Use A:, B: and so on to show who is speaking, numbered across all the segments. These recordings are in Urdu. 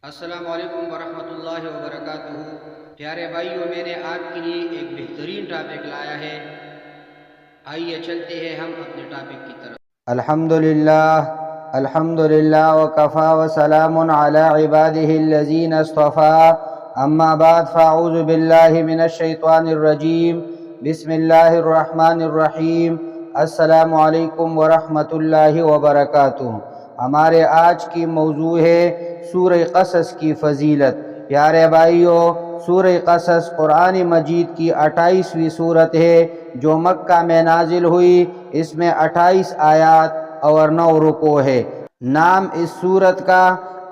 A: السلام علیکم ورحمۃ اللہ وبرکاتہ۔ پیارے بھائیوں، میں نے آپ کے لیے ایک بہترین ٹاپک لایا ہے۔ آئیے چلتے ہیں ہم اپنے ٹاپک کی طرف۔
B: الحمدللہ وکفا وسلام علی عبادہ الذین اصطفیٰ، اما بعد فاعوذ باللہ من الشیطان الرجیم، بسم اللہ الرحمن الرحیم۔ السلام علیکم ورحمۃ اللہ وبرکاتہ۔ ہمارے آج کی موضوع ہے سورہ قصص کی فضیلت۔ پیارے بھائیوں، سورہ قصص قرآن مجید کی 28ویں سورت ہے جو مکہ میں نازل ہوئی۔ اس میں 28 آیات اور 9 رکوع ہے۔ نام اس سورت کا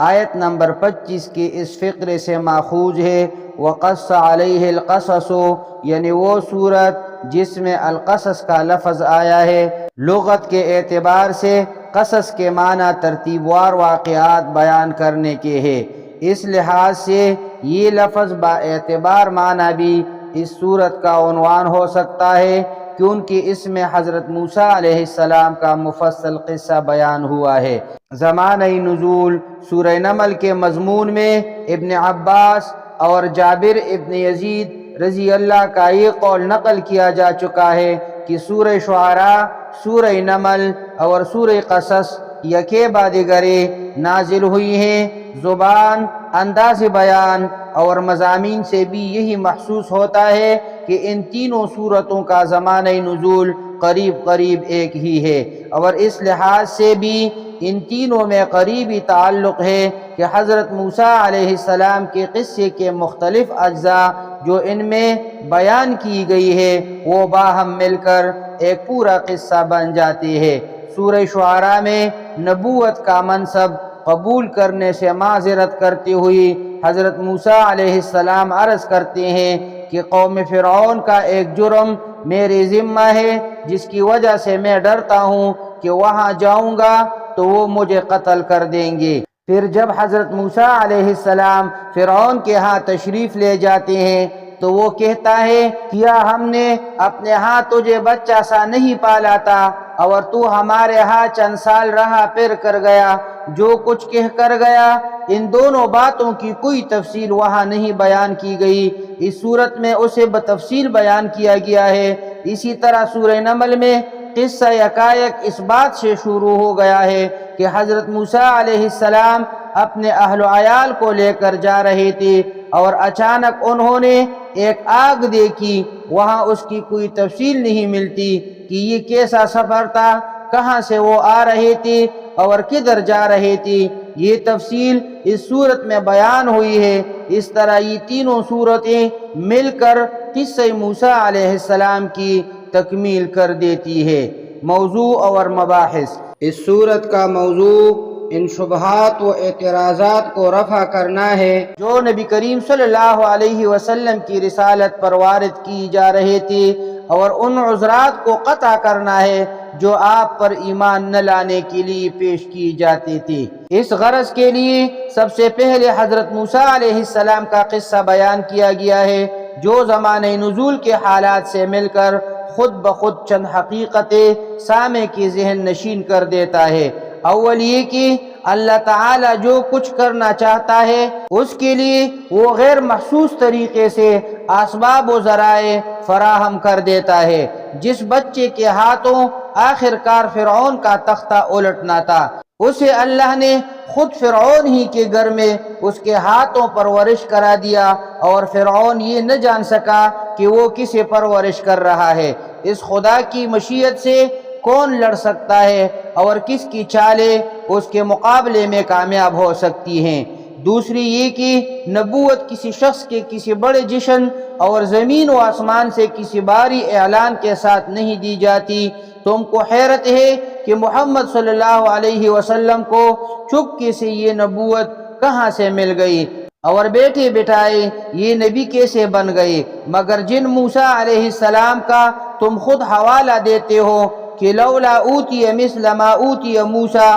B: آیت نمبر 25 کے اس فقرے سے ماخوذ ہے، وَقَصَّ عَلَيْهِ الْقَصَصُ، یعنی وہ سورت جس میں القصص کا لفظ آیا ہے۔ لغت کے اعتبار سے قصص کے معنی ترتیب وار واقعات بیان کرنے کے ہے۔ اس لحاظ سے یہ لفظ با اعتبار معنی بھی اس سورت کا عنوان ہو سکتا ہے، کیونکہ اس میں حضرت موسیٰ علیہ السلام کا مفصل قصہ بیان ہوا ہے۔ زمانہ نزول سورہ نمل کے مضمون میں ابن عباس اور جابر ابن یزید رضی اللہ کا یہ قول نقل کیا جا چکا ہے کہ سورہ شعراء، سورہ نمل اور سورہ قصص یکے بعد دیگرے نازل ہوئی ہیں۔ زبان، انداز بیان اور مضامین سے بھی یہی محسوس ہوتا ہے کہ ان تینوں سورتوں کا زمانہ نزول قریب قریب ایک ہی ہے، اور اس لحاظ سے بھی ان تینوں میں قریبی تعلق ہے کہ حضرت موسیٰ علیہ السلام کے قصے کے مختلف اجزاء جو ان میں بیان کی گئی ہے وہ باہم مل کر ایک پورا قصہ بن جاتے ہیں۔ سورہ شعراء میں نبوت کا منصب قبول کرنے سے معذرت کرتے ہوئی حضرت موسیٰ علیہ السلام عرض کرتے ہیں کہ قوم فرعون کا ایک جرم میرے ذمہ ہے، جس کی وجہ سے میں ڈرتا ہوں کہ وہاں جاؤں گا تو وہ مجھے قتل کر دیں گے۔ پھر جب حضرت موسیٰ علیہ السلام فرعون کے ہاں تشریف لے جاتے ہیں تو وہ کہتا ہے، کیا ہم نے اپنے ہاں تجھے بچہ سا نہیں پالا تھا، اور تو ہمارے ہاں چند سال رہا پھر کر گیا جو کچھ کہہ کر گیا۔ ان دونوں باتوں کی کوئی تفصیل وہاں نہیں بیان کی گئی، اس صورت میں اسے بتفصیل بیان کیا گیا ہے۔ اسی طرح سورہ نمل میں قصہ یکایک اس بات سے شروع ہو گیا ہے کہ حضرت موسیٰ علیہ السلام اپنے اہل و عیال کو لے کر جا رہے تھے، اور اچانک انہوں نے ایک آگ دیکھی۔ وہاں اس کی کوئی تفصیل نہیں ملتی کہ یہ کیسا سفر تھا، کہاں سے وہ آ رہے تھے اور کدھر جا رہے تھے۔ یہ تفصیل اس صورت میں بیان ہوئی ہے۔ اس طرح یہ تینوں صورتیں مل کر قصہ موسیٰ علیہ السلام کی تکمیل کر دیتی ہے۔ موضوع اور مباحث۔ اس صورت کا موضوع ان شبہات و اعتراضات کو رفع کرنا ہے جو نبی کریم صلی اللہ علیہ وسلم کی رسالت پر وارد کی جا رہے تھے، اور ان عذرات کو قطع کرنا ہے جو آپ پر ایمان نہ لانے کے لیے پیش کی جاتے تھے۔ اس غرض کے لیے سب سے پہلے حضرت موسیٰ علیہ السلام کا قصہ بیان کیا گیا ہے جو زمانہ نزول کے حالات سے مل کر خود بخود چند حقیقتیں سامع کی ذہن نشین کر دیتا ہے۔ اول یہ کہ اللہ تعالیٰ جو کچھ کرنا چاہتا ہے اس کے لیے وہ غیر محسوس طریقے سے اسباب و ذرائع فراہم کر دیتا ہے۔ جس بچے کے ہاتھوں آخر کار فرعون کا تختہ الٹنا تھا، اسے اللہ نے خود فرعون ہی کے گھر میں اس کے ہاتھوں پرورش کرا دیا، اور فرعون یہ نہ جان سکا کہ وہ کسے پرورش کر رہا ہے۔ اس خدا کی مشیت سے کون لڑ سکتا ہے اور کس کی چالیں اس کے مقابلے میں کامیاب ہو سکتی ہیں۔ دوسری یہ کہ نبوت کسی شخص کے کسی بڑے جشن اور زمین و آسمان سے کسی باری اعلان کے ساتھ نہیں دی جاتی۔ تم کو حیرت ہے کہ محمد صلی اللہ علیہ وسلم کو چپکے سے یہ نبوت کہاں سے مل گئی، اور بیٹھے بٹھائے یہ نبی کیسے بن گئے، مگر جن موسیٰ علیہ السلام کا تم خود حوالہ دیتے ہو کہ لولا اوتی مثل ما اوتی موسیٰ،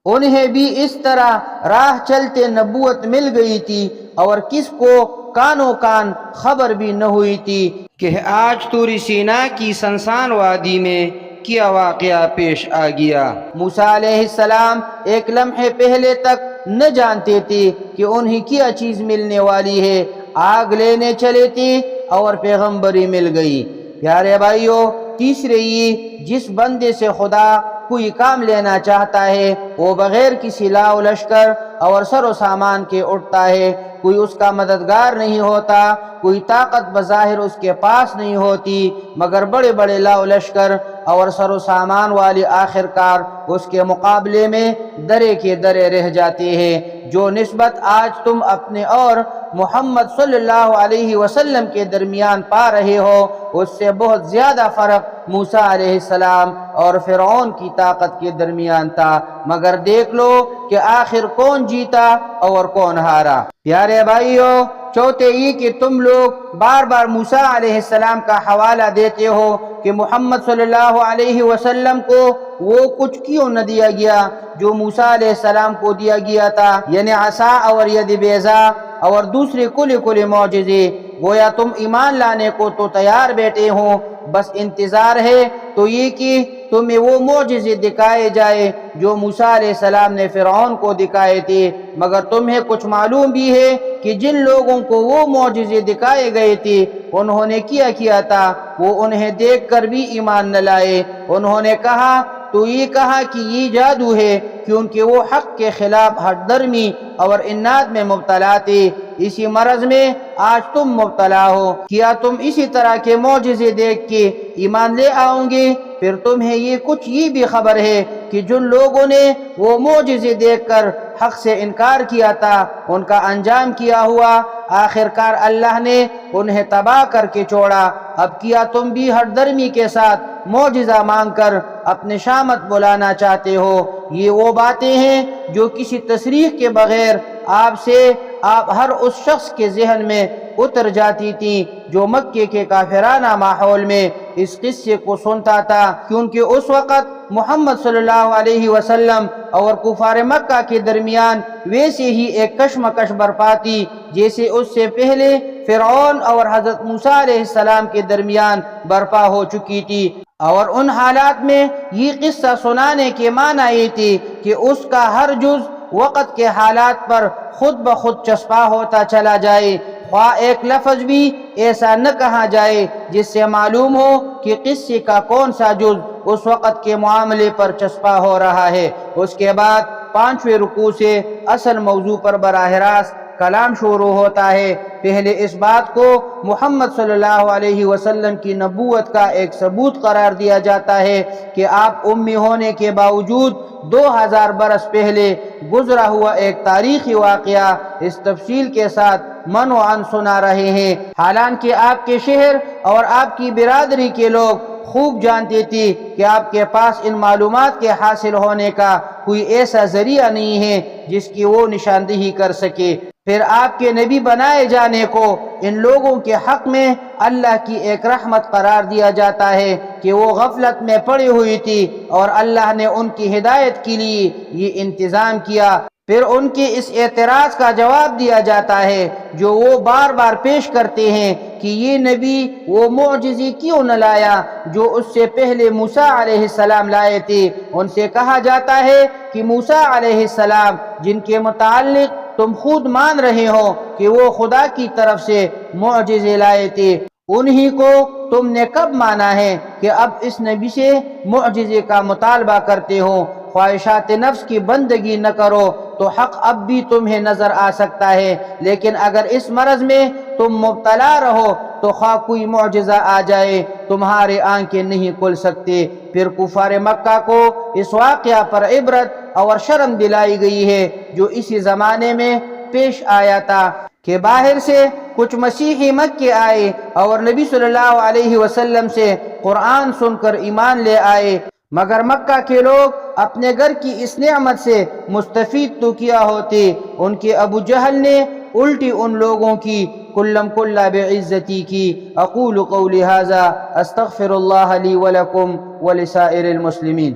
B: انہیں بھی اس طرح راہ چلتے نبوت مل گئی تھی، اور کس کو کانوں کان خبر بھی نہ ہوئی تھی کہ آج طور سینا کی سنسان وادی میں کیا واقعہ پیش آ گیا۔ موسیٰ علیہ السلام ایک لمحے پہلے تک نہ جانتے تھے کہ انہیں کیا چیز ملنے والی ہے، آگ لینے چلے تھے اور پیغمبری مل گئی۔ پیارے بھائیو، تیسرے یہ جس بندے سے خدا کوئی کام لینا چاہتا ہے وہ بغیر کسی لاؤ و لشکر اور سر و سامان کے اٹھتا ہے، کوئی اس کا مددگار نہیں ہوتا، کوئی طاقت بظاہر اس کے پاس نہیں ہوتی، مگر بڑے بڑے لاؤ و لشکر اور سر و سامان والے آخرکار اس کے مقابلے میں درے کے درے رہ جاتے ہیں۔ جو نسبت آج تم اپنے اور محمد صلی اللہ علیہ وسلم کے درمیان پا رہے ہو، اس سے بہت زیادہ فرق موسیٰ علیہ السلام اور فرعون کی طاقت کے درمیان تھا، مگر دیکھ لو کہ آخر کون جیتا اور کون ہارا۔ پیارے بھائیو، چوتھے یہ کہ تم لوگ بار بار موسیٰ علیہ السلام کا حوالہ دیتے ہو کہ محمد صلی اللہ علیہ وسلم کو وہ کچھ کیوں نہ دیا گیا جو موسیٰ علیہ السلام کو دیا گیا تھا، یعنی عصا اور ید بیضا اور دوسرے کل معجزے۔ گویا تم ایمان لانے کو تو تیار بیٹھے ہو، بس انتظار ہے تو یہ کہ تمہیں وہ معجزے دکھائے جائے جو موسیٰ علیہ السلام نے فرعون کو دکھائے تھے، مگر تمہیں کچھ معلوم بھی ہے کہ جن لوگوں کو وہ معجزے دکھائے گئے تھے انہوں نے کیا تھا، وہ انہیں دیکھ کر بھی ایمان نہ لائے۔ انہوں نے کہا تو یہ کہا کہ یہ جادو ہے، کیونکہ وہ حق کے خلاف ہٹ درمی اور اناد میں مبتلا تھے۔ اسی مرض میں آج تم مبتلا ہو۔ کیا تم اسی طرح کے معجزے دیکھ کے ایمان لے آؤ گے؟ پھر تمہیں یہ بھی خبر ہے کہ جن لوگوں نے وہ معجزے دیکھ کر حق سے انکار کیا تھا ان کا انجام کیا ہوا، آخرکار اللہ نے انہیں تباہ کر کے چھوڑا۔ اب کیا تم بھی ہٹ درمی کے ساتھ معجزہ مانگ کر اپنے شامت بلانا چاہتے ہو؟ یہ وہ باتیں ہیں جو کسی تصریح کے بغیر آپ ہر اس شخص کے ذہن میں اتر جاتی تھی جو مکے کے کافرانہ ماحول میں اس قصے کو سنتا تھا، کیونکہ اس وقت محمد صلی اللہ علیہ وسلم اور کفار مکہ کے درمیان ویسے ہی ایک کشمکش برپا تھی جیسے اس سے پہلے فرعون اور حضرت موسیٰ علیہ السلام کے درمیان برپا ہو چکی تھی۔ اور ان حالات میں یہ قصہ سنانے کے معنی یہ تھی کہ اس کا ہر جز وقت کے حالات پر خود بخود چسپاں ہوتا چلا جائے، خواہ ایک لفظ بھی ایسا نہ کہا جائے جس سے معلوم ہو کہ قصے کا کون سا جز اس وقت کے معاملے پر چسپاں ہو رہا ہے۔ اس کے بعد 5ویں رکوع سے اصل موضوع پر براہ راست کلام شروع ہوتا ہے۔ پہلے اس بات کو محمد صلی اللہ علیہ وسلم کی نبوت کا ایک ثبوت قرار دیا جاتا ہے کہ آپ امی ہونے کے باوجود 2000 برس پہلے گزرا ہوا ایک تاریخی واقعہ اس تفصیل کے ساتھ من و عن سنا رہے ہیں، حالانکہ آپ کے شہر اور آپ کی برادری کے لوگ خوب جانتے تھے کہ آپ کے پاس ان معلومات کے حاصل ہونے کا کوئی ایسا ذریعہ نہیں ہے جس کی وہ نشاندہی کر سکے۔ پھر آپ کے نبی بنائے جانے کو ان لوگوں کے حق میں اللہ کی ایک رحمت قرار دیا جاتا ہے کہ وہ غفلت میں پڑی ہوئی تھی اور اللہ نے ان کی ہدایت کے لیے یہ انتظام کیا۔ پھر ان کے اس اعتراض کا جواب دیا جاتا ہے جو وہ بار بار پیش کرتے ہیں کہ یہ نبی وہ معجزے کیوں نہ لایا جو اس سے پہلے موسیٰ علیہ السلام لائے تھے۔ ان سے کہا جاتا ہے کہ موسیٰ علیہ السلام جن کے متعلق تم خود مان رہے ہو کہ وہ خدا کی طرف سے معجزے لائے تھے، انہی کو تم نے کب مانا ہے کہ اب اس نبی سے معجزے کا مطالبہ کرتے ہو؟ خواہشات نفس کی بندگی نہ کرو تو حق اب بھی تمہیں نظر آ سکتا ہے، لیکن اگر اس مرض میں تم مبتلا رہو تو خواہ کوئی معجزہ آ جائے تمہارے آنکھیں نہیں کھل سکتے۔ پھر کفار مکہ کو اس واقعہ پر عبرت اور شرم دلائی گئی ہے جو اسی زمانے میں پیش آیا تھا کہ باہر سے کچھ مسیحی مکے آئے اور نبی صلی اللہ علیہ وسلم سے قرآن سن کر ایمان لے آئے، مگر مکہ کے لوگ اپنے گھر کی اس نعمت سے مستفید تو کیا ہوتے، ان کے ابو جہل نے الٹی ان لوگوں کی کلم کلا بعزتی کی۔ اقول قولی ھذا استغفر اللہ لی ولکم ولسائر المسلمین۔